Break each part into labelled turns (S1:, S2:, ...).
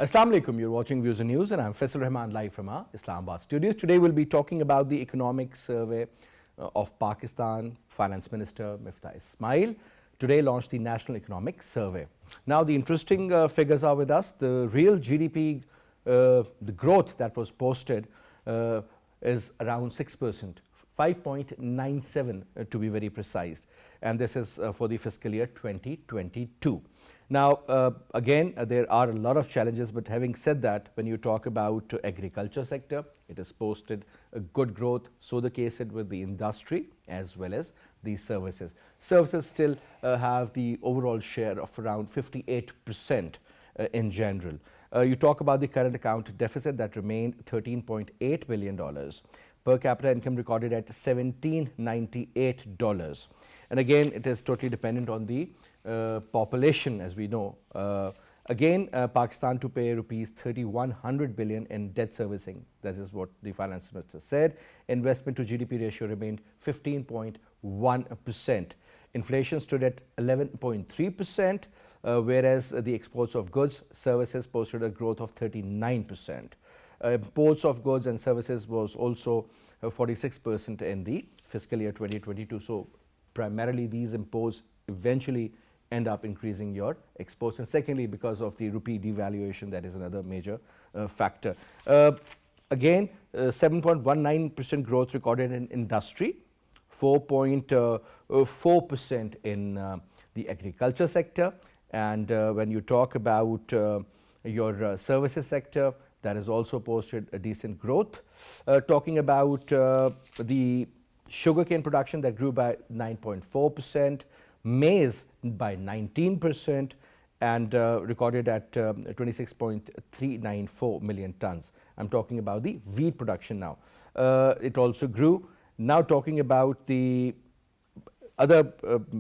S1: Assalamu alaikum, you're watching Views and News and I'm Faisal Rehman live from our Islamabad studios. Today we'll be talking about the economic survey of Pakistan. Finance Minister Murtaza Ismail today launched the National Economic Survey. Now the interesting figures are with us. The real GDP, the growth that was posted is around 6%, 5.97 to be very precise, and this is for the fiscal year 2022. Now, again, there are a lot of challenges, but having said that, when you talk about agriculture sector, it has posted a good growth. So the case is with the industry as well as the services. Services still have the overall share of around 58% in general. You talk about the current account deficit that remained $13.8 billion. Per capita income recorded at $1798. And again, it is totally dependent on the population, as we know. Pakistan to pay rupees 3,100 billion in debt servicing. That is what the finance minister said. Investment to GDP ratio remained 15.1%. Inflation stood at 11.3%, whereas the exports of goods, services posted a growth of 39%. Imports of goods and services was also 46% in the fiscal year 2022. So primarily these imports eventually end up increasing your exports, and secondly because of the rupee devaluation, that is another major factor. 7.19% growth recorded in industry, 4.4% in the agriculture sector, and when you talk about your services sector, that has also posted a decent growth. Talking about the sugarcane production, that grew by 9.4%, maize by 19%, and recorded at 26.394 million tons. I'm talking about the wheat production now. It also grew. Now talking about the other,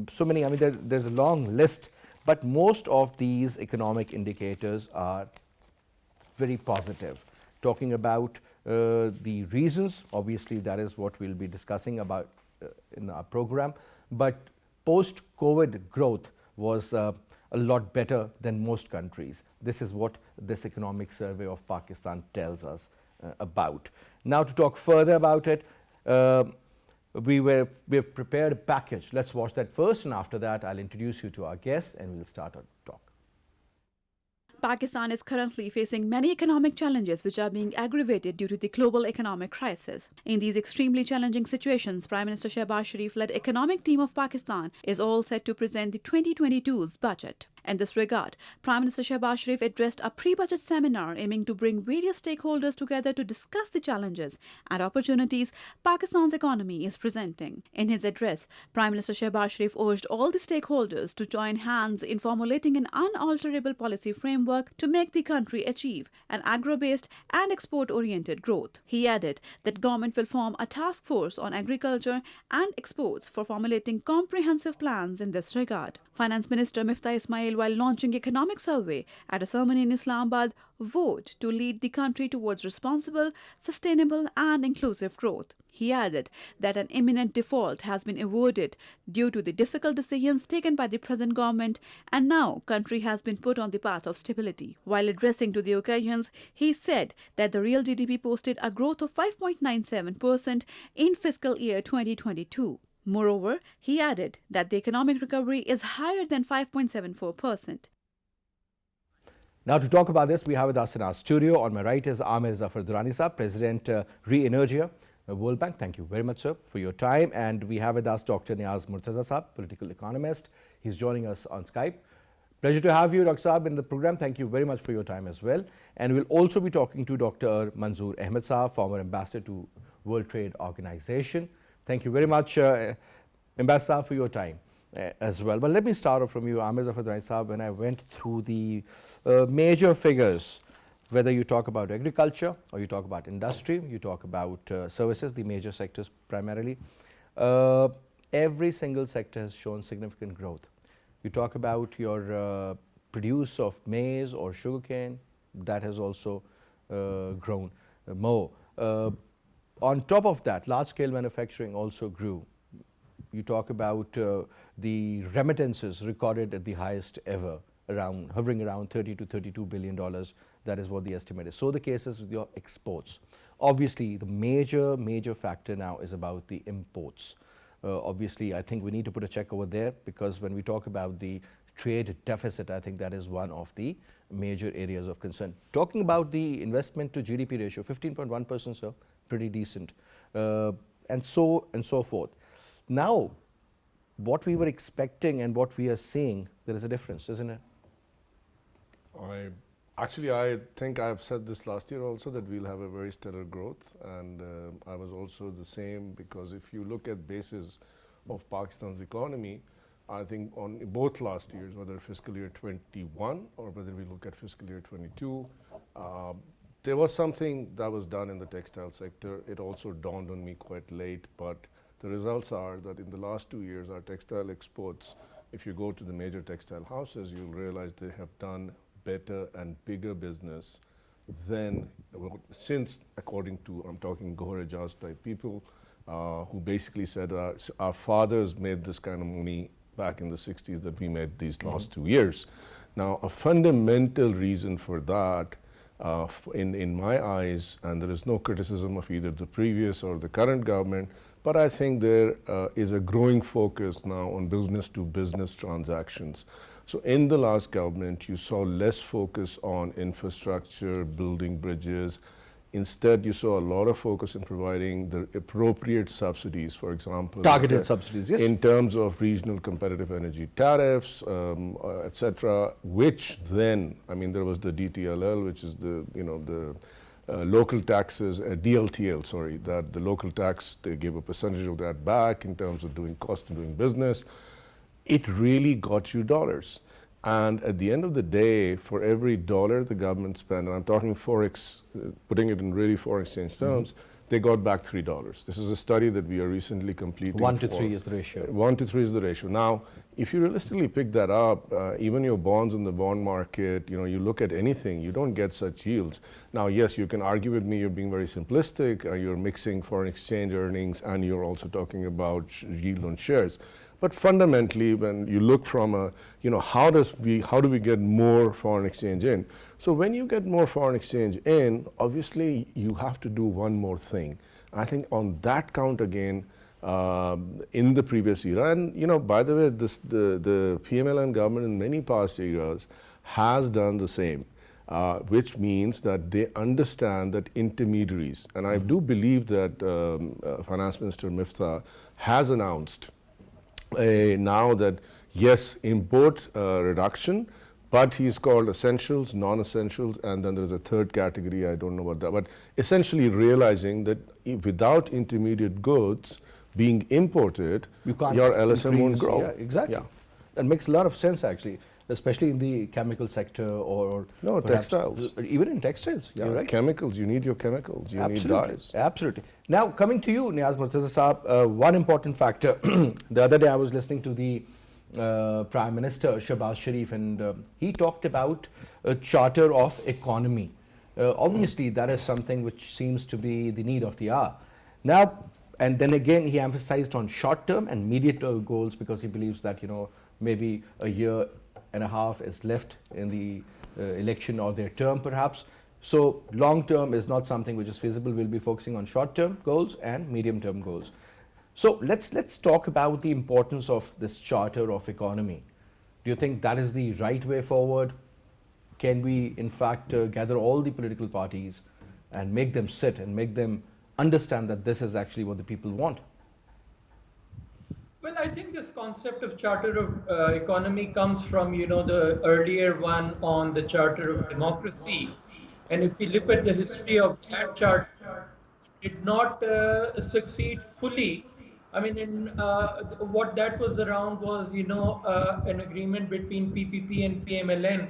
S1: so many, I mean there's a long list, but most of these economic indicators are very positive. Talking about the reasons, obviously that is what we'll be discussing about in our program, but post-COVID growth was a lot better than most countries. This is what this economic survey of Pakistan tells us about. Now to talk further about it, we've prepared a package. Let's watch that first, and after that I'll introduce you to our guests and we'll start our talk.
S2: Pakistan is currently facing many economic challenges which are being aggravated due to the global economic crisis. In these extremely challenging situations, Prime Minister Shehbaz Sharif-led economic team of Pakistan is all set to present the 2022's budget. In this regard, Prime Minister Shehbaz Sharif addressed a pre-budget seminar aiming to bring various stakeholders together to discuss the challenges and opportunities Pakistan's economy is presenting. In his address, Prime Minister Shehbaz Sharif urged all the stakeholders to join hands in formulating an unalterable policy framework to make the country achieve an agro-based and export-oriented growth. He added that government will form a task force on agriculture and exports for formulating comprehensive plans in this regard. Finance Minister Murtaza Ismail, while launching economic survey at a ceremony in Islamabad, vowed to lead the country towards responsible, sustainable and inclusive growth. He added that an imminent default has been avoided due to the difficult decisions taken by the present government, and now country has been put on the path of stability. While addressing to the occasions, he said that the real GDP posted a growth of 5.97% in fiscal year 2022. Moreover, he added that the economic recovery is higher than 5.74%.
S1: Now to talk about this, we have with us in our studio, on my right is Amer Zafar Durrani sir, President Reenergia, World Bank. Thank you very much, sir, for your time. And we have with us Dr. Niaz Murtaza sir, political economist. He's joining us on Skype. Pleasure to have you, Dr. Saab, in the program. Thank you very much for your time as well. And we'll also be talking to Dr. Manzoor Ahmad sir, former ambassador to World Trade Organization. Thank you very much, Ambassador, for your time as well. But let me start off from you, Amer Zafar Durrani sahab. When I went through the major figures, whether you talk about agriculture or you talk about industry, you talk about services, the major sectors primarily, every single sector has shown significant growth. You talk about your produce of maize or sugarcane, that has also grown more. On top of that, large-scale manufacturing also grew. You talk about the remittances recorded at the highest ever, hovering around $30 to $32 billion That is what the estimate is. So the case is with your exports. Obviously, the major factor now is about the imports. Obviously, I think we need to put a check over there, because when we talk about the trade deficit, I think that is one of the major areas of concern. Talking about the investment to GDP ratio, 15.1%, sir, pretty decent, and so forth. Now, what we were expecting and what we are seeing, there is a difference, isn't it?
S3: I think I've said this last year also, that we'll have a very stellar growth, and I was also the same, because if you look at basis of Pakistan's economy, I think on both last years, whether fiscal year 21 or whether we look at fiscal year 22, there was something that was done in the textile sector. It also dawned on me quite late, but the results are that in the last 2 years, our textile exports, if you go to the major textile houses, you'll realize they have done better and bigger business than, since, according to, I'm talking Gohar Ejaz type people, who basically said our fathers made this kind of money back in the 60s that we made these last 2 years. Now, a fundamental reason for that, in my eyes, and there is no criticism of either the previous or the current government, but I think there is a growing focus now on business to business transactions. So in the last government, you saw less focus on infrastructure, building bridges. Instead, you saw a lot of focus in providing the appropriate subsidies, for example.
S1: Targeted subsidies, yes.
S3: In terms of regional competitive energy tariffs, etc., which then, I mean, there was the DTLL, which is the, local taxes, DLTL, sorry, that the local tax, they gave a percentage of that back in terms of doing cost of doing business. It really got you dollars. And at the end of the day, for every dollar the government spent, and I'm talking Forex, putting it in really foreign exchange terms, they got back $3. This is a study that we are recently completing.
S1: 1 to 3 is the ratio.
S3: 1 to 3 is the ratio. Now, if you realistically pick that up, even your bonds in the bond market, you look at anything, you don't get such yields. Now, yes, you can argue with me, you're being very simplistic, you're mixing foreign exchange earnings, and you're also talking about yield on shares. But fundamentally, when you look from how do we get more foreign exchange in? So when you get more foreign exchange in, obviously you have to do one more thing. I think on that count again, in the previous era, and by the way, the PMLN government in many past eras has done the same, which means that they understand that intermediaries, and I do believe that Finance Minister Miftah has announced now that yes, import reduction, but he's called essentials, non-essentials, and then there's a third category, I don't know what that, but essentially realizing that without intermediate goods being imported, your LSM won't grow.
S1: Yeah, exactly. Yeah. That makes a lot of sense, actually, especially in the chemical sector or
S3: textiles.
S1: Even in textiles,
S3: yeah,
S1: you're right.
S3: Chemicals, you need your chemicals, you need dyes.
S1: Absolutely. Now, coming to you, Niaz Murtaza Saab, one important factor. The other day I was listening to the Prime Minister, Shehbaz Sharif, and he talked about a charter of economy. Obviously, that is something which seems to be the need of the hour. Now, and then again, he emphasized on short-term and medium-term goals, because he believes that, maybe a year and a half is left in the election or their term, perhaps. So long-term is not something which is feasible. We'll be focusing on short-term goals and medium-term goals. So let's talk about the importance of this charter of economy. Do you think that is the right way forward? Can we, in fact, gather all the political parties and make them sit and make them understand that this is actually what the people want?
S4: Well, I think this concept of charter of economy comes from, the earlier one on the charter of democracy. And if we look at the history of that charter, it did not succeed fully. I mean, what that was around was, an agreement between PPP and PMLN,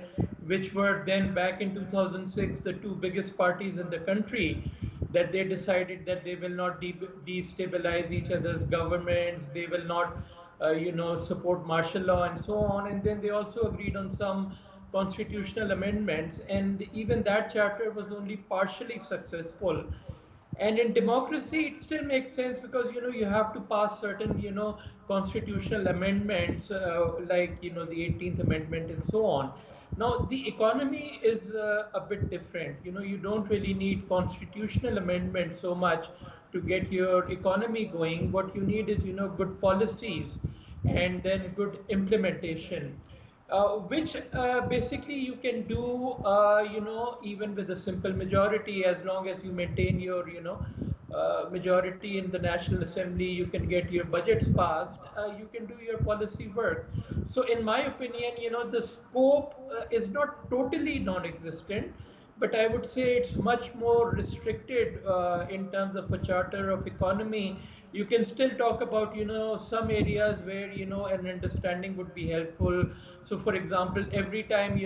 S4: which were then back in 2006, the two biggest parties in the country, that they decided that they will not destabilize each other's governments, they will not, support martial law and so on. And then they also agreed on some constitutional amendments, and even that charter was only partially successful. And in democracy, it still makes sense because, you have to pass certain, constitutional amendments like, the 18th Amendment and so on. Now, the economy is a bit different. You don't really need constitutional amendment so much to get your economy going. What you need is, good policies and then good implementation, which basically you can do, even with a simple majority, as long as you maintain your, majority in the National Assembly, you can get your budgets passed, you can do your policy work. So, in my opinion, the scope is not totally non-existent, but I would say it's much more restricted in terms of a charter of economy. You can still talk about, some areas where, an understanding would be helpful. So, for example, every time,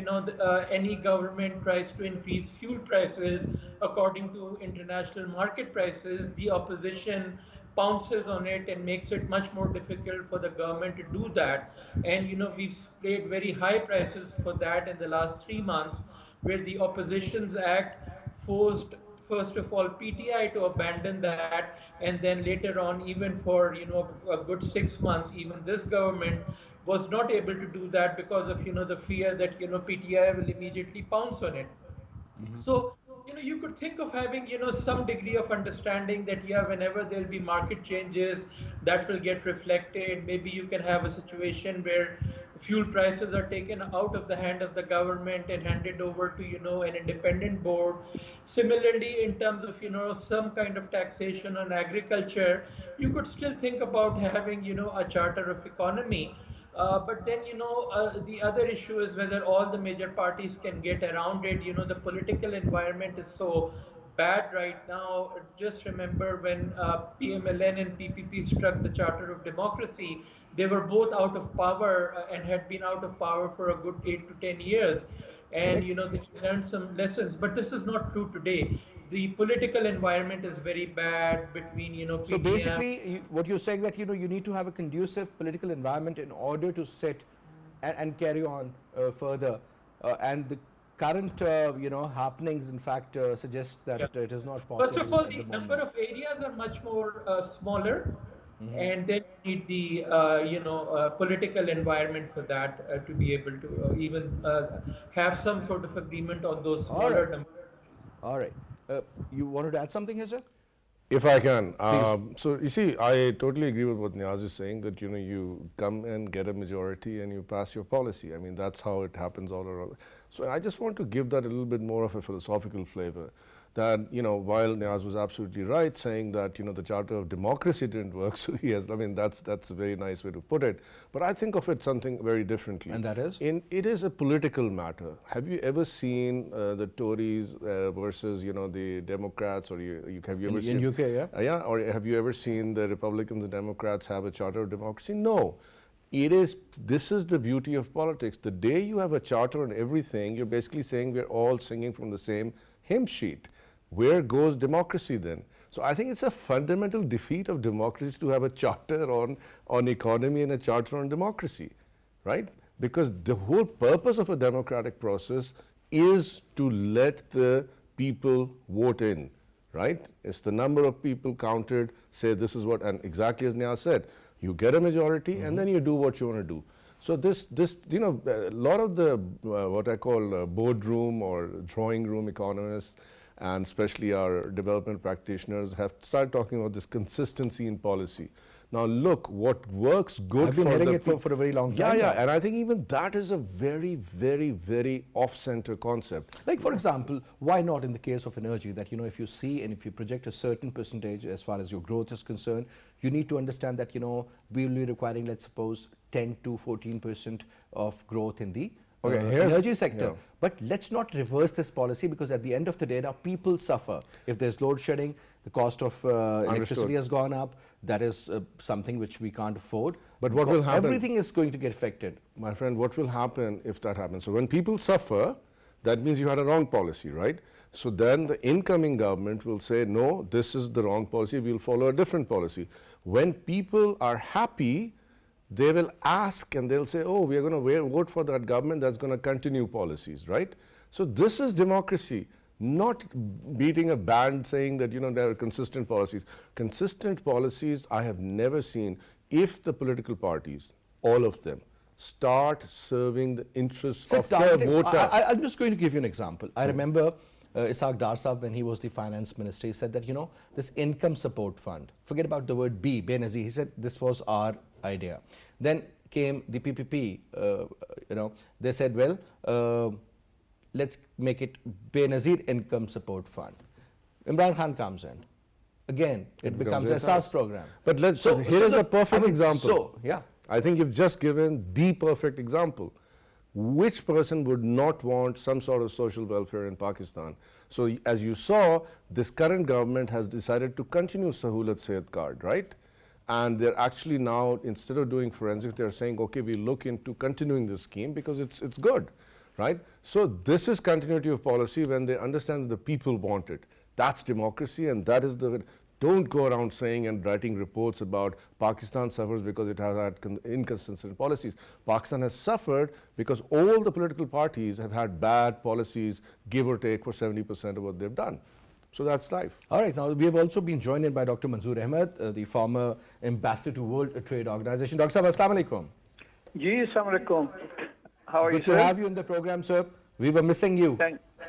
S4: any government tries to increase fuel prices according to international market prices, the opposition pounces on it and makes it much more difficult for the government to do that. And we've paid very high prices for that in the last 3 months, where the Oppositions Act forced first of all PTI to abandon that, and then later on, even for a good 6 months, even this government was not able to do that because of the fear that PTI will immediately pounce on it. So, you could think of having, some degree of understanding that, yeah, whenever there'll be market changes, that will get reflected. Maybe you can have a situation where fuel prices are taken out of the hand of the government and handed over to, an independent board. Similarly, in terms of, some kind of taxation on agriculture, you could still think about having, a charter of economy. But then, the other issue is whether all the major parties can get around it. The political environment is so bad right now. Just remember when PMLN and PPP struck the Charter of Democracy, they were both out of power and had been out of power for a good 8 to 10 years. And, they learned some lessons. But this is not true today. The political environment is very bad between,
S1: So
S4: PDM.
S1: basically, what you're saying that you need to have a conducive political environment in order to sit and carry on further, and the current happenings in fact suggest that
S4: Yeah.
S1: it is not
S4: First of
S1: possible
S4: all,
S1: at
S4: the
S1: the
S4: number
S1: moment.
S4: of areas are much more smaller, and then you need the political environment for that to be able to even have some sort of agreement on those
S1: All
S4: smaller
S1: right,
S4: numbers.
S1: all right. You wanted to add something here, sir?
S3: If I can.
S1: Please.
S3: So you see, I totally agree with what Niaz is saying, that you come and get a majority and you pass your policy. I mean, that's how it happens all around. So I just want to give that a little bit more of a philosophical flavor. That, while Niaz was absolutely right saying that, the Charter of Democracy didn't work, so yes, I mean, that's a very nice way to put it. But I think of it something very differently.
S1: And that is?
S3: It is a political matter. Have you ever seen the Tories versus, the Democrats, or have you ever seen...
S1: In UK, yeah?
S3: Yeah, or have you ever seen the Republicans and Democrats have a Charter of Democracy? No. This is the beauty of politics. The day you have a charter on everything, you're basically saying we're all singing from the same hymn sheet. Where goes democracy then? So I think it's a fundamental defeat of democracy to have a charter on economy and a charter on democracy, right? Because the whole purpose of a democratic process is to let the people vote in, right? It's the number of people counted, say this is what, and exactly as Niaz said, you get a majority and then you do what you want to do. So this a lot of the what I call boardroom or drawing room economists, and especially our development practitioners, have started talking about this consistency in policy. Now look, what works good
S1: I've been
S3: for
S1: hearing
S3: the
S1: it for a very long
S3: Yeah,
S1: time
S3: yeah,
S1: now.
S3: and I think even that is a very, very, very off-center concept.
S1: Like, for example, why not in the case of energy that, if you see and if you project a certain percentage as far as your growth is concerned, you need to understand that, we will be requiring, let's suppose, 10 to 14% of growth in the energy sector.
S3: yeah.
S1: But let's not reverse this policy, because at the end of the day, now people suffer. If there's load shedding, the cost of electricity has gone up. That is something which we can't afford.
S3: But what will happen?
S1: Everything is going to get affected.
S3: My friend, what will happen if that happens? So when people suffer, that means you had a wrong policy, right? So then the incoming government will say, no, this is the wrong policy, we'll follow a different policy. When people are happy, they will ask and they'll say, oh, we are going to vote for that government that's going to continue policies, right? So this is democracy, not beating a band saying that, there are consistent policies. Consistent policies I have never seen if the political parties, all of them, start serving the interests
S1: So
S3: of their voter.
S1: I'm just going to give you an example. I remember Dar Saab, when he was the finance minister, he said that, this income support fund, forget about the word Benazir, he said this was our idea. Then came the PPP, they said, well, let's make it Benazir Income Support Fund. Imran Khan comes in. Again, it becomes a SAS program.
S3: But here is a perfect example.
S1: Yeah.
S3: I think you've just given the perfect example. Which person would not want some sort of social welfare in Pakistan? So as you saw, this current government has decided to continue Sahulat Sehat card, right? And they're actually now, instead of doing forensics, they're saying, okay, we look into continuing this scheme because it's good, right? So this is continuity of policy when they understand that the people want it. That's democracy, and that is the... Don't go around saying and writing reports about Pakistan suffers because it has had inconsistent policies. Pakistan has suffered because all the political parties have had bad policies, give or take, for 70% of what they've done. So that's life.
S1: All right, now we have also been joined in by Dr. Manzoor Ahmad, the former ambassador to World Trade Organization. Dr. Sahab, Assalamu alaikum.
S5: Ji, assalamu alaikum. How are you,
S1: Good to have you in the program, sir. We were missing you.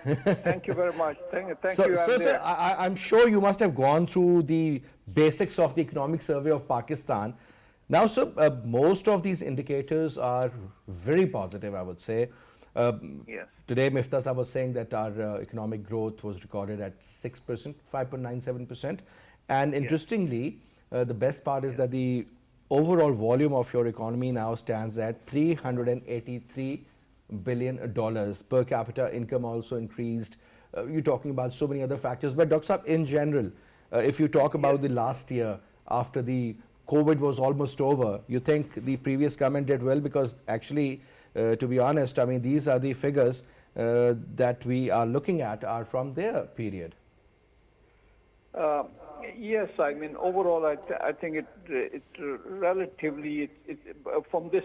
S5: Thank you very much. Thank you.
S1: Sir, I'm sure you must have gone through the basics of the economic survey of Pakistan. Now, sir, most of these indicators are very positive, I would say.
S5: Yes.
S1: Today, Murtaza was saying that our economic growth was recorded at 6%, 5.97%. And interestingly, the best part is that the overall volume of your economy now stands at $383 billion. Per capita income also increased. You're talking about so many other factors. But Dr. Saab, in general, if you talk about the last year after the COVID was almost over, you think the previous government did well? Because actually, to be honest, I mean, these are the figures that we are looking at are from their period.
S5: Yes, I mean, overall, I think it relatively, from this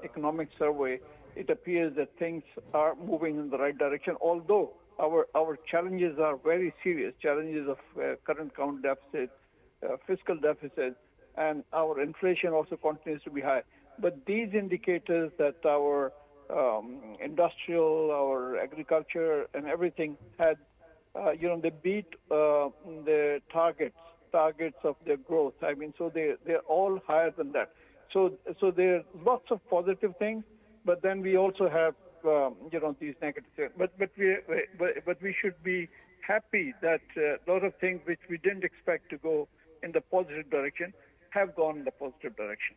S5: economic survey, it appears that things are moving in the right direction, although our challenges are very serious, challenges of current account deficit, fiscal deficit, and our inflation also continues to be high. But these indicators that our industrial, our agriculture, and everything had, they beat the targets of their growth. I mean, so they're all higher than that. So there are lots of positive things. But then we also have, these negative things. But we should be happy that a lot of things which we didn't expect to go in the positive direction have gone in the positive direction.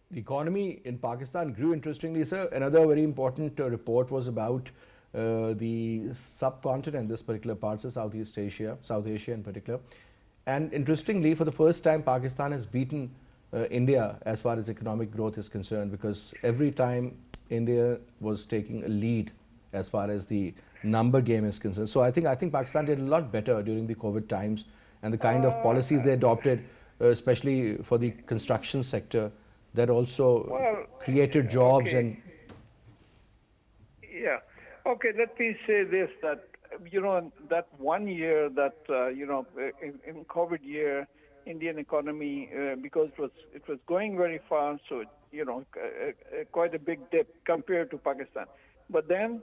S1: The economy in Pakistan grew interestingly, sir. Another very important report was about the subcontinent, this particular parts of South Asia in particular. And interestingly, for the first time, Pakistan has beaten India as far as economic growth is concerned, because every time India was taking a lead as far as the number game is concerned. So I think Pakistan did a lot better during the COVID times, and the kind of policies they adopted, especially for the construction sector, that also created jobs.
S5: Okay.
S1: And
S5: yeah. Okay, let me say this, that, that 1 year that, in COVID year, Indian economy, because it was going very fast, so quite a big dip compared to Pakistan. But then,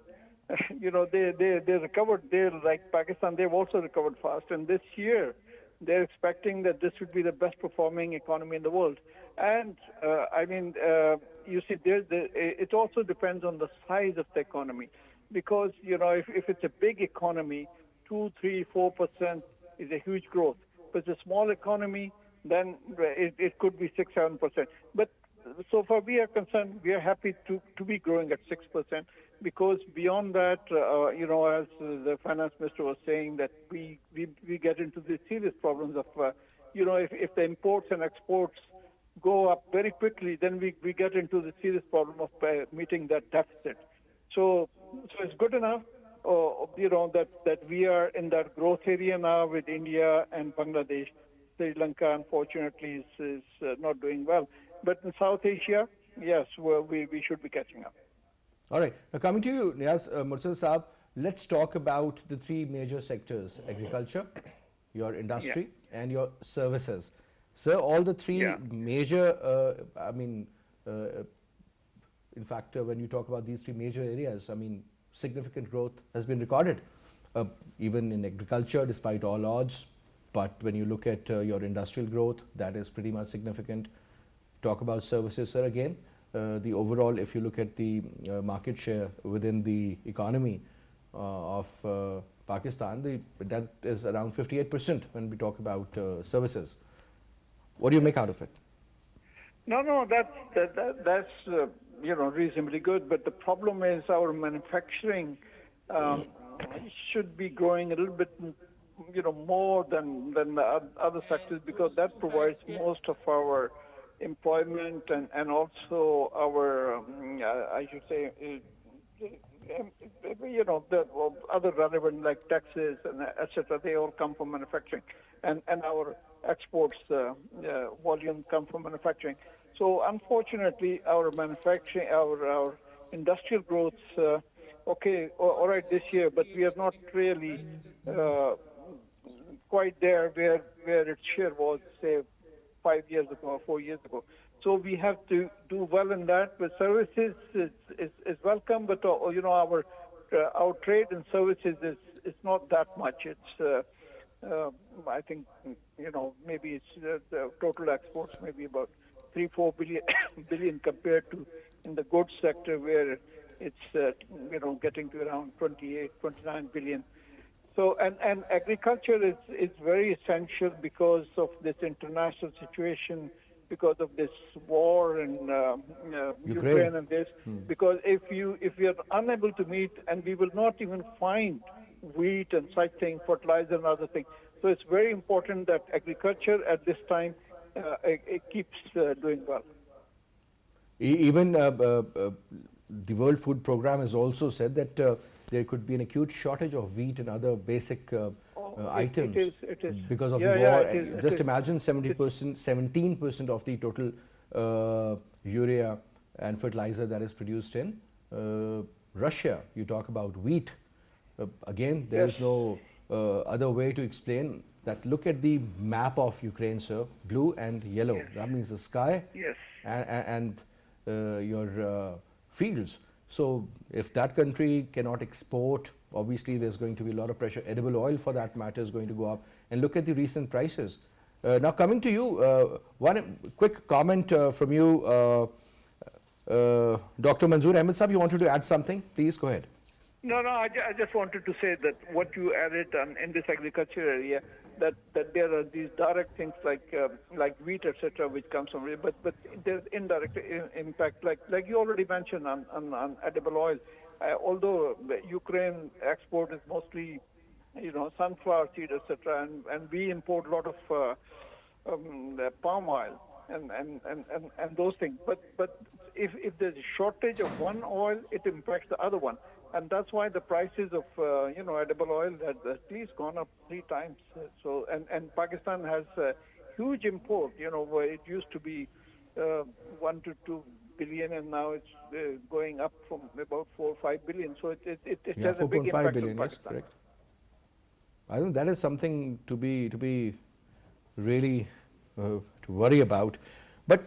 S5: they recovered. They, like Pakistan, they've also recovered fast. And this year, they're expecting that this would be the best performing economy in the world. And you see, it also depends on the size of the economy, because if it's a big economy, 2, 3, 4% is a huge growth. If it's a small economy, then it could be 6, 7%. But so far we are concerned, we are happy to be growing at 6%, because beyond that, as the finance minister was saying, that we get into the serious problems of, if the imports and exports go up very quickly, then we get into the serious problem of meeting that deficit. So it's good enough. That we are in that growth area now with India and Bangladesh. Sri Lanka, unfortunately, is not doing well. But in South Asia, yes, we should be catching up.
S1: all right, now coming to you, Niaz, Murtaza Saab, let's talk about the three major sectors: agriculture, your industry, and your services. Sir, all the three major, In fact, when you talk about these three major areas, I mean, significant growth has been recorded, even in agriculture, despite all odds. But when you look at your industrial growth, that is pretty much significant. Talk about services, sir, again. The overall, if you look at the market share within the economy of Pakistan, that is around 58% when we talk about services. What do you make out of it?
S5: No, that's reasonably good. But the problem is our manufacturing should be growing a little bit, more than the other sectors, because that provides most of our employment and also our, I should say, the other relevant like taxes and etc. They all come from manufacturing, and our exports volume come from manufacturing. So unfortunately, our manufacturing, our industrial growth, all right this year, but we are not really quite there where its share was, say, 5 years ago or 4 years ago. So we have to do well in that. But services is welcome, but our trade and services is not that much. It's I think maybe it's the total exports maybe about 3-4 billion compared to in the goods sector where it's getting to around 28-29 billion. So and agriculture is very essential because of this international situation, because of this war in Ukraine and this. Because if we are unable to meet, and we will not even find wheat and such things, fertilizer and other things. So it's very important that agriculture at this time it keeps doing well.
S1: Even the World Food Programme has also said that there could be an acute shortage of wheat and other basic items
S5: it is.
S1: because of the war. Just imagine 17% of the total urea and fertilizer that is produced in Russia. You talk about wheat. Again, there is no other way to explain that. Look at the map of Ukraine, sir. Blue and yellow.
S5: Yes.
S1: That means the sky
S5: Yes.
S1: and your fields. So if that country cannot export, obviously there's going to be a lot of pressure. Edible oil, for that matter, is going to go up. And look at the recent prices. Now coming to you, one quick comment from you, Dr. Manzoor. Ahmed Sahab, you wanted to add something? Please go ahead.
S5: No, I just wanted to say that what you added in this agriculture area, that there are these direct things like wheat, etc., which comes from it, but there's indirect impact, like you already mentioned on edible oil. Although Ukraine export is mostly, sunflower seed, etc., and we import a lot of palm oil and those things. But if there's a shortage of one oil, it impacts the other one. And that's why the prices of edible oil has at least gone up 3 times. So and Pakistan has a huge import. Where it used to be 1 to 2 billion, and now it's going up from about 4 or 5 billion. So it has a big impact on Pakistan.
S1: Yes, correct. I think that is something to be really to worry about. But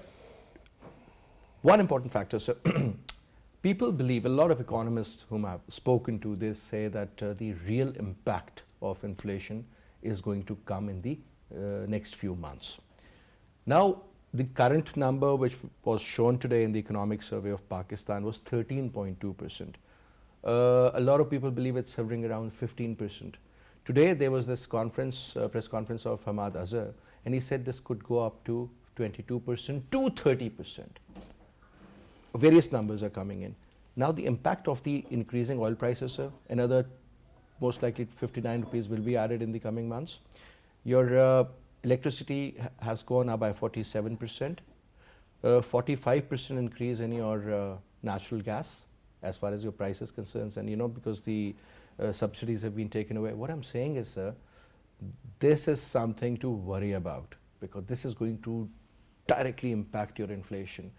S1: one important factor, sir. People believe, a lot of economists whom I've spoken to, they say that the real impact of inflation is going to come in the next few months. Now, the current number which was shown today in the Economic Survey of Pakistan was 13.2%. A lot of people believe it's hovering around 15%. Today there was this press conference of Ahmad, and he said this could go up to 22% to 30%. Various numbers are coming in. Now the impact of the increasing oil prices, sir, another most likely 59 rupees will be added in the coming months. Your electricity has gone up by 47%, 45% increase in your natural gas as far as your price is concerned, and because the subsidies have been taken away. What I'm saying is, sir, this is something to worry about, because this is going to directly impact your inflation.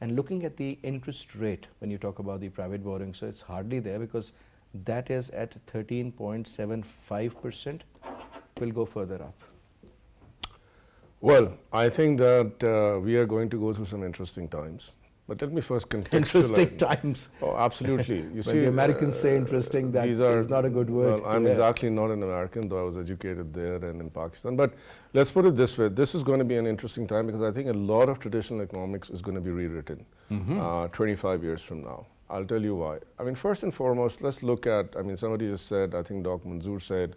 S1: And looking at the interest rate, when you talk about the private borrowing, so it's hardly there, because that is at 13.75%, will go further up.
S3: Well, I think that we are going to go through some interesting times. But let me first contextualize.
S1: Interesting times.
S3: Oh, absolutely. You
S1: When
S3: see,
S1: the Americans say interesting, that
S3: these are,
S1: is not a good word.
S3: Well, I'm exactly not an American, though I was educated there and in Pakistan. But let's put it this way. This is going to be an interesting time because I think a lot of traditional economics is going to be rewritten 25 years from now. I'll tell you why. I mean, first and foremost, let's look at, I mean, somebody just said, I think Dr. Manzoor said,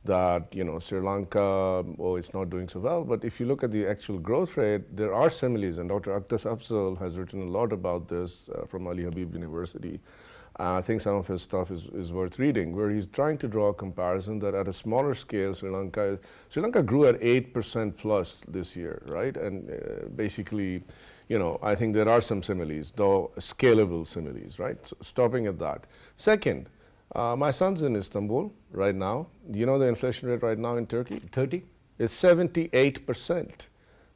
S3: that, you know, Sri Lanka, oh, it's not doing so well. But if you look at the actual growth rate, there are similes. And Dr. Afzal has written a lot about this from Ali Habib University. I think some of his stuff is worth reading, where he's trying to draw a comparison that at a smaller scale, Sri Lanka grew at 8% plus this year, right? And basically, you know, I think there are some similes, though scalable similes, right? So stopping at that. Second, my son's in Istanbul right now. Do you know the inflation rate right now in Turkey?
S1: 30?
S3: It's 78%.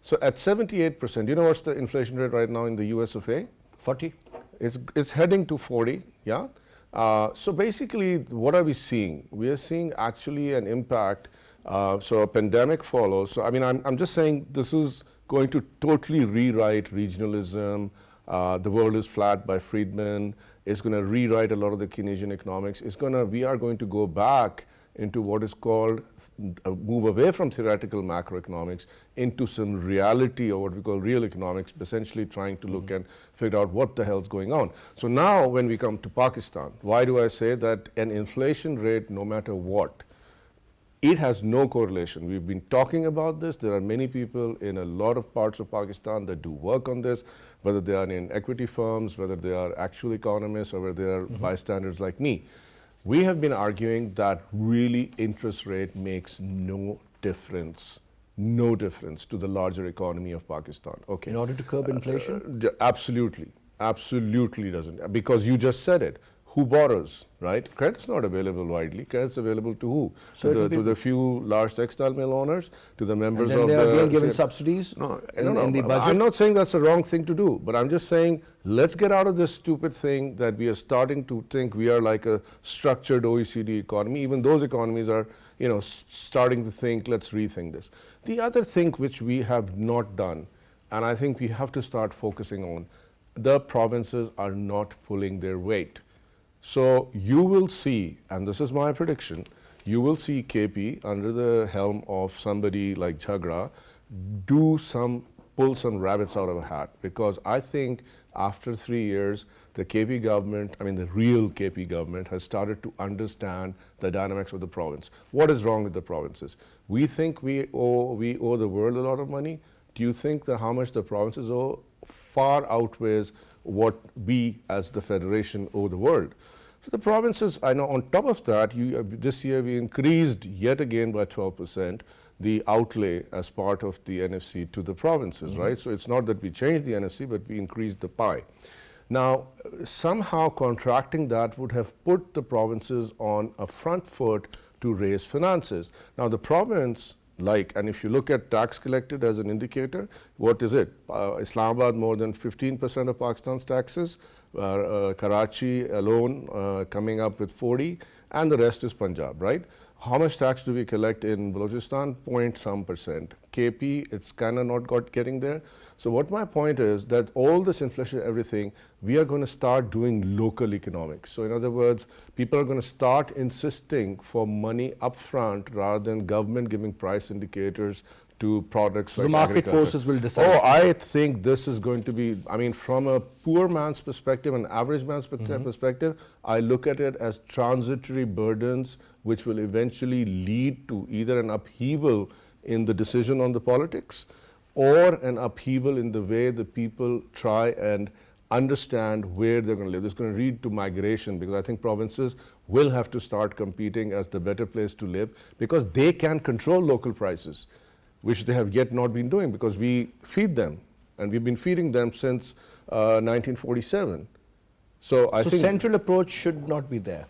S3: So at 78%, you know what's the inflation rate right now in the US of A?
S1: 40?
S3: It's heading to 40, yeah? So basically, what are we seeing? We are seeing actually an impact. So a pandemic follows. So I mean, I'm just saying this is going to totally rewrite regionalism. The world is flat by Friedman. It's going to rewrite a lot of the Keynesian economics. We are going to go back into what is called a move away from theoretical macroeconomics into some reality, or what we call real economics, essentially trying to look and figure out what the hell's going on. So now when we come to Pakistan, why do I say that an inflation rate, no matter what, it has no correlation. We've been talking about this. There are many people in a lot of parts of Pakistan that do work on this, whether they are in equity firms, whether they are actual economists, or whether they are bystanders like me. We have been arguing that really interest rate makes no difference to the larger economy of Pakistan. Okay.
S1: In order to curb inflation?
S3: Absolutely. Absolutely doesn't. Because you just said it. Who borrows, right? Credit's not available widely. Credit's available to who? To the few large textile mill owners, to the members of the...
S1: And then they are again given subsidies
S3: no,
S1: in the budget?
S3: I'm not saying that's the wrong thing to do, but I'm just saying let's get out of this stupid thing that we are starting to think we are like a structured OECD economy. Even those economies are, you know, starting to think, let's rethink this. The other thing which we have not done, and I think we have to start focusing on, the provinces are not pulling their weight. So you will see, and this is my prediction, you will see KP under the helm of somebody like Jhagra pull some rabbits out of a hat, because I think after 3 years, the KP government, I mean the real KP government, has started to understand the dynamics of the province. What is wrong with the provinces? We think we owe the world a lot of money. Do you think that how much the provinces owe far outweighs what we as the federation owe the world? So the provinces, I know on top of that, this year we increased yet again by 12% the outlay as part of the NFC to the provinces, right? So it's not that we changed the NFC, but we increased the pie. Now, somehow contracting that would have put the provinces on a front foot to raise finances. Now the province, and if you look at tax collected as an indicator, what is it? Islamabad more than 15% of Pakistan's taxes, Karachi alone coming up with 40, and the rest is Punjab, right? How much tax do we collect in Balochistan? Point some percent. KP, it's kind of not getting there. So what my point is that all this inflation, everything, we are going to start doing local economics. So in other words, people are going to start insisting for money upfront rather than government giving price indicators to products.
S1: So
S3: like
S1: the market forces will decide.
S3: Oh, I think this is going to be, I mean, from a poor man's perspective, an average man's perspective, I look at it as transitory burdens which will eventually lead to either an upheaval in the decision on the politics or an upheaval in the way the people try and understand where they're going to live. This is going to lead to migration, because I think provinces will have to start competing as the better place to live, because they can control local prices, which they have yet not been doing, because we feed them, and we've been feeding them since 1947. So I think
S1: central approach should not be there.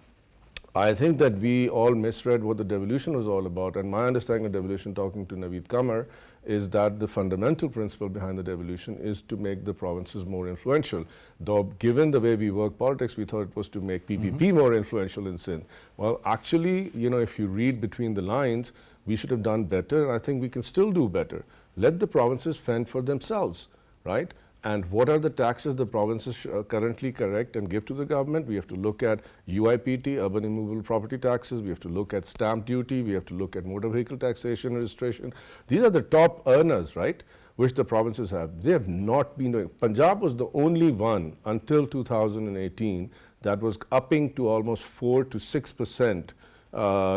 S3: I think that we all misread what the devolution was all about, and my understanding of devolution, talking to Naveed Qamar, is that the fundamental principle behind the devolution is to make the provinces more influential. Though given the way we work politics, we thought it was to make PPP more influential in Sindh. Well, actually, you know, if you read between the lines, we should have done better, and I think we can still do better. Let the provinces fend for themselves, right? and what are the taxes the provinces currently correct and give to the government. We have to look at UIPT, urban immovable property taxes. We have to look at stamp duty. We have to look at motor vehicle taxation registration. These are the top earners, right, which the provinces have. They have not been doing. Punjab was the only one until 2018 that was upping to almost 4 to 6%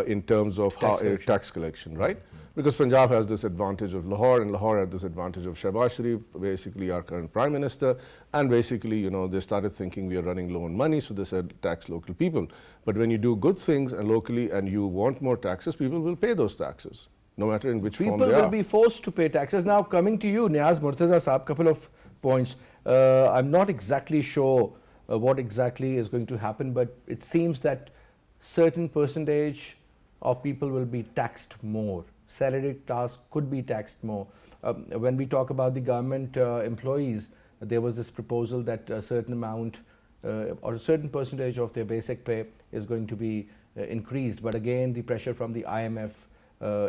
S3: in terms of tax collection, right? Because Punjab has this advantage of Lahore, and Lahore had this advantage of Shehbaz Sharif, basically our current prime minister, and basically, you know, they started thinking we are running low on money, so they said tax local people. But when you do good things and locally and you want more taxes, people will pay those taxes, no matter in which form they are.
S1: People will be forced to pay taxes. Now, coming to you, Niaz, Murtaza Saab, couple of points. I'm not exactly sure what exactly is going to happen, but it seems that certain percentage of people will be taxed more. Salaried class could be taxed more. When we talk about the government employees, there was this proposal that a certain amount or a certain percentage of their basic pay is going to be increased. But again, the pressure from the IMF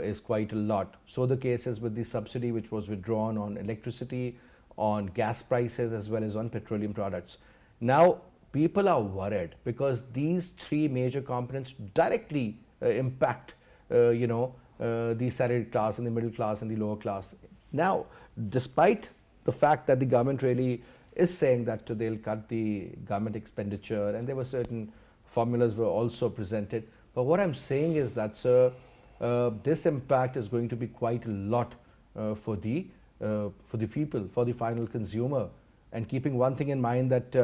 S1: is quite a lot. So the cases with the subsidy which was withdrawn on electricity, on gas prices, as well as on petroleum products. Now, people are worried because these three major components directly impact, the salaried class and the middle class and the lower class. Now, despite the fact that the government really is saying that they'll cut the government expenditure, and there were certain formulas were also presented, but what I'm saying is that, sir, this impact is going to be quite a lot for the people, for the final consumer. And keeping one thing in mind that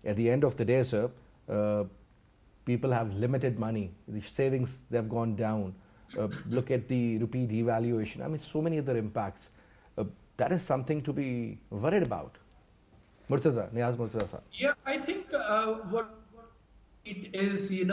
S1: at the end of the day, sir, people have limited money. The savings, they've gone down. Look at the rupee devaluation. I mean, so many other impacts. That is something to be worried about. Murtaza, Niaz Murtaza.
S4: Yeah, I think what it is, a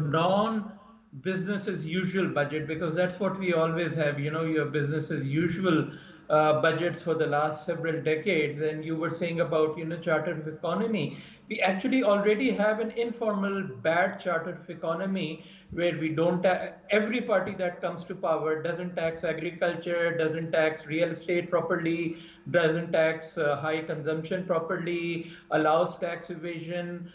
S4: non-business as usual budget, because that's what we always have, your business as usual budgets for the last several decades. And you were saying about, charter of economy. We actually already have an informal bad charter of economy where we don't, every party that comes to power doesn't tax agriculture, doesn't tax real estate properly, doesn't tax high consumption properly, allows tax evasion,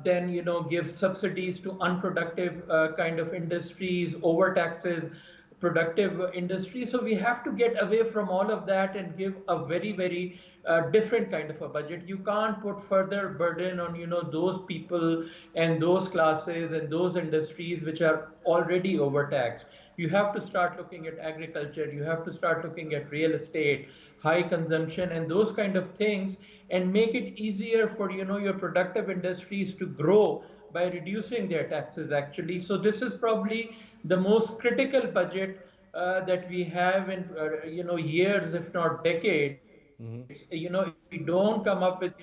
S4: then, gives subsidies to unproductive kind of industries, overtaxes productive industry. So we have to get away from all of that and give a very, very different kind of a budget. You can't put further burden on, those people and those classes and those industries which are already overtaxed. You have to start looking at agriculture. You have to start looking at real estate, high consumption, and those kind of things, and make it easier for, your productive industries to grow by reducing their taxes, actually. So this is probably the most critical budget that we have in, years, if not decades. If we don't come up with,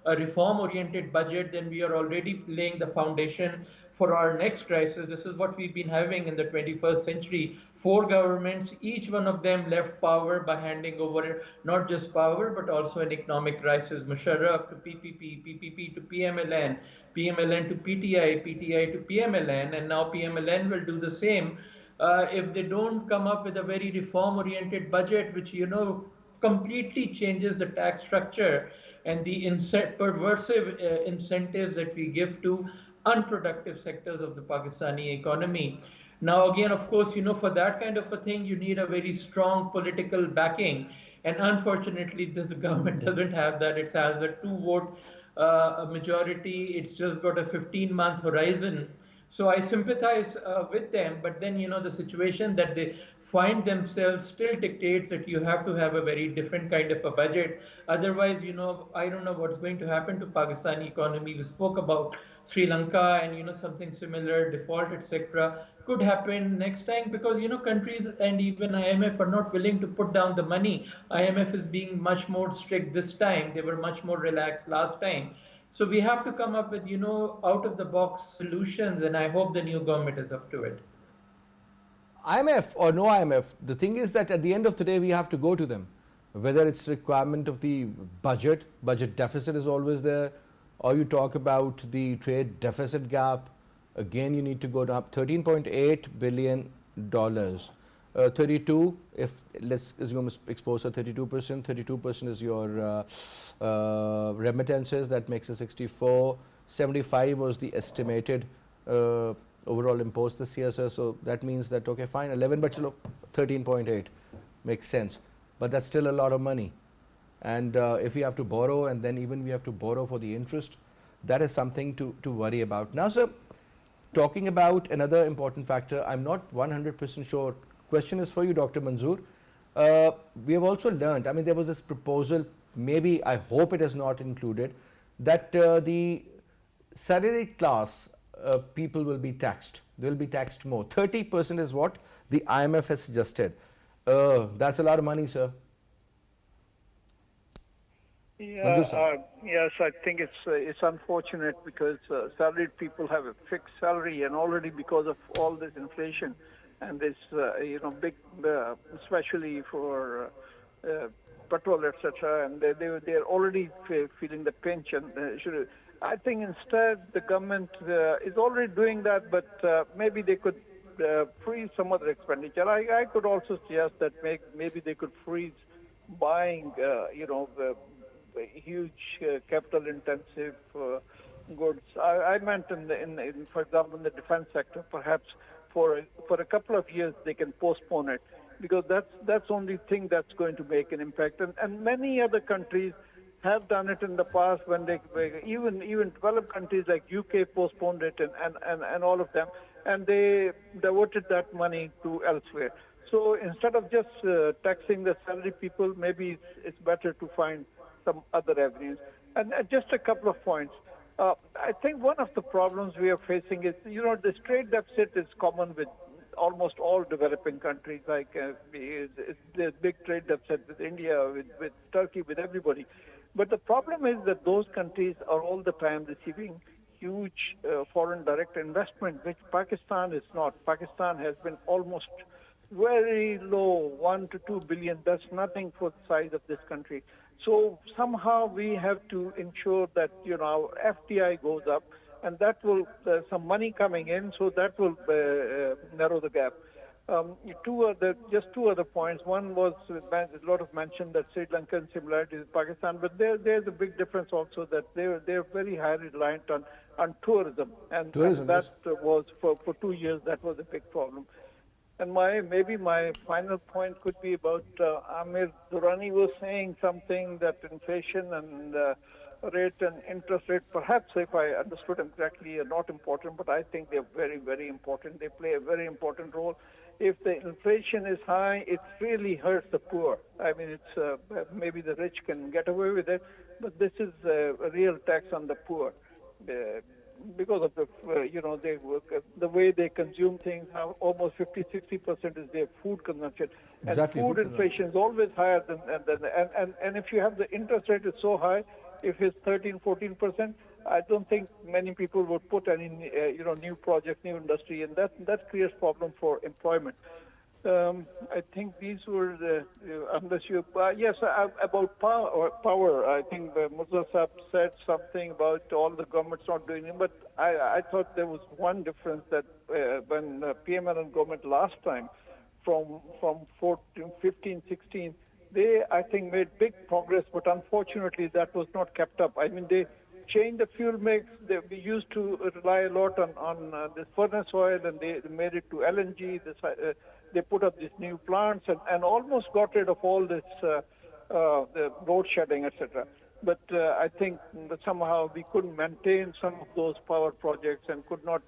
S4: a reform-oriented budget, then we are already laying the foundation for our next crisis. This is what we've been having in the 21st century. 4 governments, each one of them left power by handing over not just power, but also an economic crisis. Musharraf to PPP, PPP to PMLN, PMLN to PTI, PTI to PMLN, and now PMLN will do the same if they don't come up with a very reform-oriented budget, which, completely changes the tax structure and the perversive incentives that we give to unproductive sectors of the Pakistani economy. Now, again, of course, for that kind of a thing, you need a very strong political backing. And unfortunately, this government doesn't have that. It has a 2-vote majority. It's just got a 15-month horizon. So I sympathize with them, but then, the situation that they find themselves still dictates that you have to have a very different kind of a budget. Otherwise, I don't know what's going to happen to Pakistani economy. We spoke about Sri Lanka and, something similar, default, etc. could happen next time because, countries and even IMF are not willing to put down the money. IMF is being much more strict this time. They were much more relaxed last time. So we have to come up with, out-of-the-box solutions, and I hope the new government is up to it.
S1: IMF or no IMF, the thing is that at the end of the day, we have to go to them. Whether it's requirement of the budget deficit is always there, or you talk about the trade deficit gap, again you need to go up $13.8 billion. 32, if let's assume exposure 32%, 32% is your remittances, that makes it 64. 75 was the estimated overall imposed this year, sir. So that means that, okay, fine, 11, but 13.8 makes sense. But that's still a lot of money. And if we have to borrow, and then even we have to borrow for the interest, that is something to worry about. Now, sir, talking about another important factor, I'm not 100% sure. Question is for you, Dr. Manzoor. We have also learned, I mean, there was this proposal, maybe, I hope it is not included, that the salaried class people will be taxed. They will be taxed more. 30% is what the IMF has suggested. That's a lot of money, sir.
S5: Yeah, yes, I think it's unfortunate because salaried people have a fixed salary, and already because of all this inflation and this, big, especially for petrol, etc., and they're already feeling the pinch. And I think instead the government is already doing that, but maybe they could freeze some other expenditure. I could also suggest that maybe they could freeze buying, huge capital-intensive goods. I meant in, for example, in the defense sector, perhaps for a couple of years they can postpone it, because that's the only thing that's going to make an impact. And many other countries have done it in the past when they even developed countries like UK postponed it and all of them, and they diverted that money to elsewhere. So instead of just taxing the salary people, maybe it's better to find some other avenues. And just a couple of points. I think one of the problems we are facing is, this trade deficit is common with almost all developing countries. Like there's big trade deficit with India, with Turkey, with everybody. But the problem is that those countries are all the time receiving huge foreign direct investment, which Pakistan is not. Pakistan has been almost very low, 1 to 2 billion. That's nothing for the size of this country. So somehow we have to ensure that our FDI goes up, and that will some money coming in, so that will narrow the gap. Just two other points. One was a lot of mention that Sri Lankan similarities with Pakistan, but there's a big difference also, that they're very highly reliant on tourism, and that was for 2 years that was a big problem. And maybe my final point could be about Amer. Durrani was saying something that inflation and rate and interest rate, perhaps if I understood him correctly, are not important, but I think they're very, very important. They play a very important role. If the inflation is high, it really hurts the poor. I mean, it's maybe the rich can get away with it, but this is a real tax on the poor. Because of the way they consume things, almost 50-60% is their food consumption.
S1: Exactly.
S5: And food inflation is always higher than and if you have the interest rate is so high, if it's 13-14%, I don't think many people would put any new project, new industry, and that creates problem for employment. I think these were unless you yes, about power. I think Murtaza said something about all the governments not doing it, but I thought there was one difference, that when PMN government last time, from 14, 15, 16, they I think made big progress, but unfortunately that was not kept up. I mean, they changed the fuel mix. We used to rely a lot on this furnace oil, and they made it to LNG. They put up these new plants and almost got rid of all this the road shedding, etc. But I think that somehow we couldn't maintain some of those power projects and could not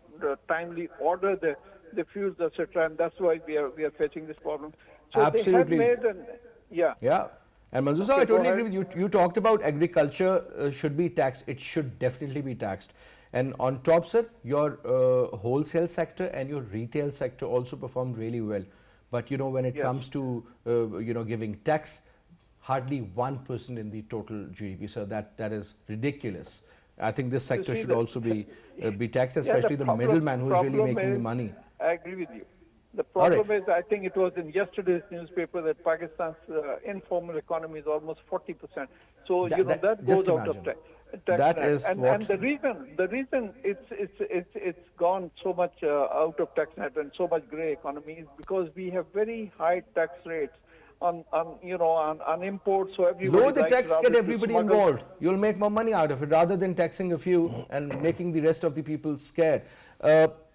S5: timely order the fuels, etc. And that's why we are facing this problem. So
S1: absolutely.
S5: They have made
S1: Yeah. And Manzoor, I totally agree with you. You talked about agriculture should be taxed. It should definitely be taxed. And on top, sir, your wholesale sector and your retail sector also performed really well. But when it comes to giving tax, hardly 1% in the total GDP. So that is ridiculous. I think this sector should also be taxed, especially the middleman who is really making the money.
S5: I agree with you. The problem is, I think it was in yesterday's newspaper that Pakistan's informal economy is almost 40%. So that goes out of track.
S1: That
S5: net.
S1: is
S5: and,
S1: what.
S5: and the reason it's gone so much out of tax net and so much gray economy is because we have very high tax rates on imports. So everybody
S1: Lower the
S5: likes
S1: tax,
S5: rather
S1: get
S5: to
S1: everybody
S5: smuggle.
S1: involved. You'll make more money out of it rather than taxing a few and making the rest of the people scared.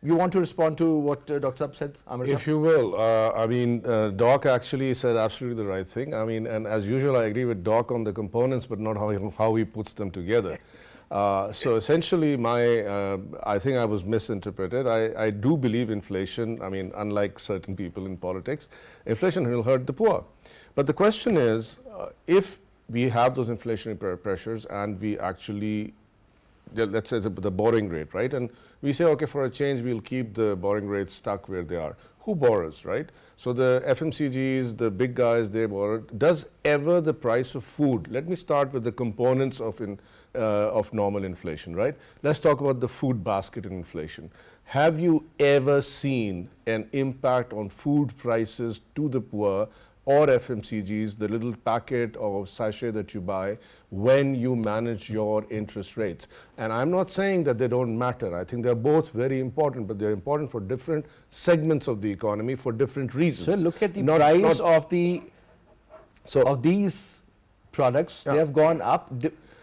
S1: You want to respond to what Dr. Saab said, Amer
S3: If
S1: Saab?
S3: you will, I mean, Doc actually said absolutely the right thing. I mean, and as usual, I agree with Doc on the components, but not how he puts them together. So essentially, I think I was misinterpreted. I do believe inflation. I mean, unlike certain people in politics, inflation will hurt the poor. But the question is, if we have those inflationary pressures and we actually, let's say the borrowing rate, right? And we say, okay, for a change, we'll keep the borrowing rates stuck where they are. Who borrows, right? So the FMCGs, the big guys, they borrow. Does ever the price of food, let me start with the components of normal inflation, right? Let's talk about the food basket in inflation. Have you ever seen an impact on food prices to the poor or FMCGs, the little packet or sachet that you buy, when you manage your interest rates? And I'm not saying that they don't matter. I think they're both very important, but they're important for different segments of the economy for different reasons.
S1: So look at the price of these products. They have gone up.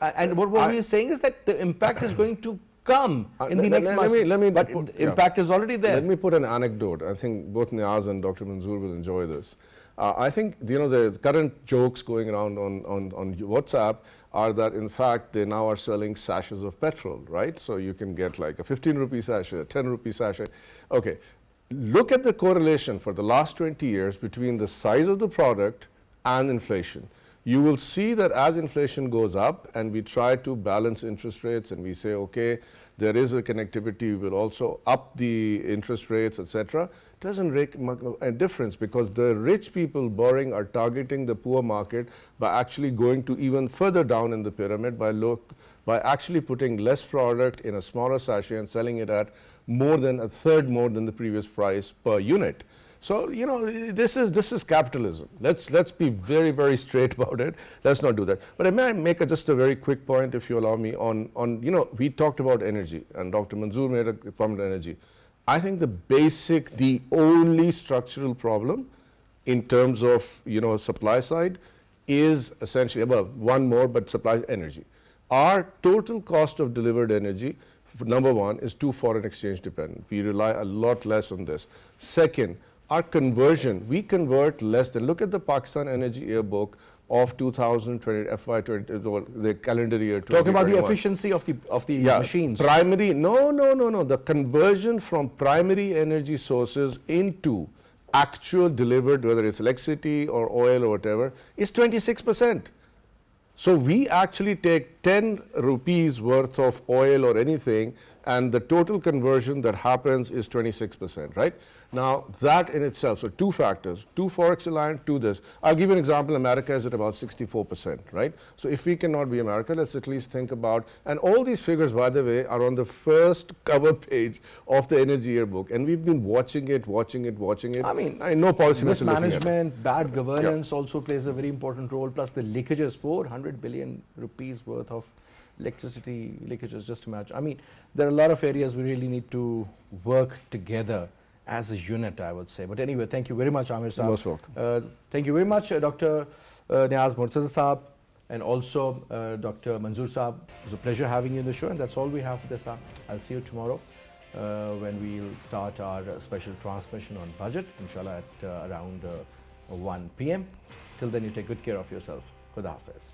S1: And what we're saying is that the impact is going to come in the next month. But the impact is already there.
S3: Let me put an anecdote. I think both Niaz and Dr. Manzoor will enjoy this. I think the current jokes going around on WhatsApp are that in fact they now are selling sachets of petrol, right? So you can get like a 15 rupee sachet, a 10 rupee sachet. Okay, look at the correlation for the last 20 years between the size of the product and inflation. You will see that as inflation goes up and we try to balance interest rates and we say, okay, there is a connectivity, we will also up the interest rates, etc. Doesn't make a difference because the rich people borrowing are targeting the poor market by actually going to even further down in the pyramid by actually putting less product in a smaller sachet and selling it at more than a third more than the previous price per unit. So, you know, this is capitalism. Let's be very, very straight about it. Let's not do that. But I may make just a very quick point, if you allow me, on you know, we talked about energy, and Dr. Manzoor made a comment on energy. I think the only structural problem in terms of, you know, supply side is essentially, well, one more, but supply energy. Our total cost of delivered energy, number one, is too foreign exchange dependent. We rely a lot less on this. Second, our conversion, we convert less than, look at the Pakistan Energy Yearbook of 2020, FY20, the calendar year 2021.
S1: Talking about the efficiency of the machines.
S3: Primary, no. The conversion from primary energy sources into actual delivered, whether it's electricity or oil or whatever, is 26%. So we actually take 10 rupees worth of oil or anything, and the total conversion that happens is 26%, right? Now, that in itself, so two factors, two forex aligned, two this. I'll give you an example. America is at about 64%, right? So if we cannot be America, let's at least think about, and all these figures, by the way, are on the first cover page of the Energy Yearbook, and we've been watching it.
S1: I mean,
S3: no policy
S1: mismanagement, bad governance also plays a very important role, plus the leakages, 400 billion rupees worth of electricity leakages, just imagine. I mean, there are a lot of areas we really need to work together as a unit, I would say. But anyway, thank you very much, Amer Saab.
S3: Most welcome.
S1: Thank you very much, Dr. Niaz Murtaza Saab, and also Dr. Manzoor Saab. It was a pleasure having you in the show, and that's all we have for this hour. I'll see you tomorrow when we'll start our special transmission on budget, inshallah, at around 1 p.m. Till then, you take good care of yourself. Khuda Hafiz.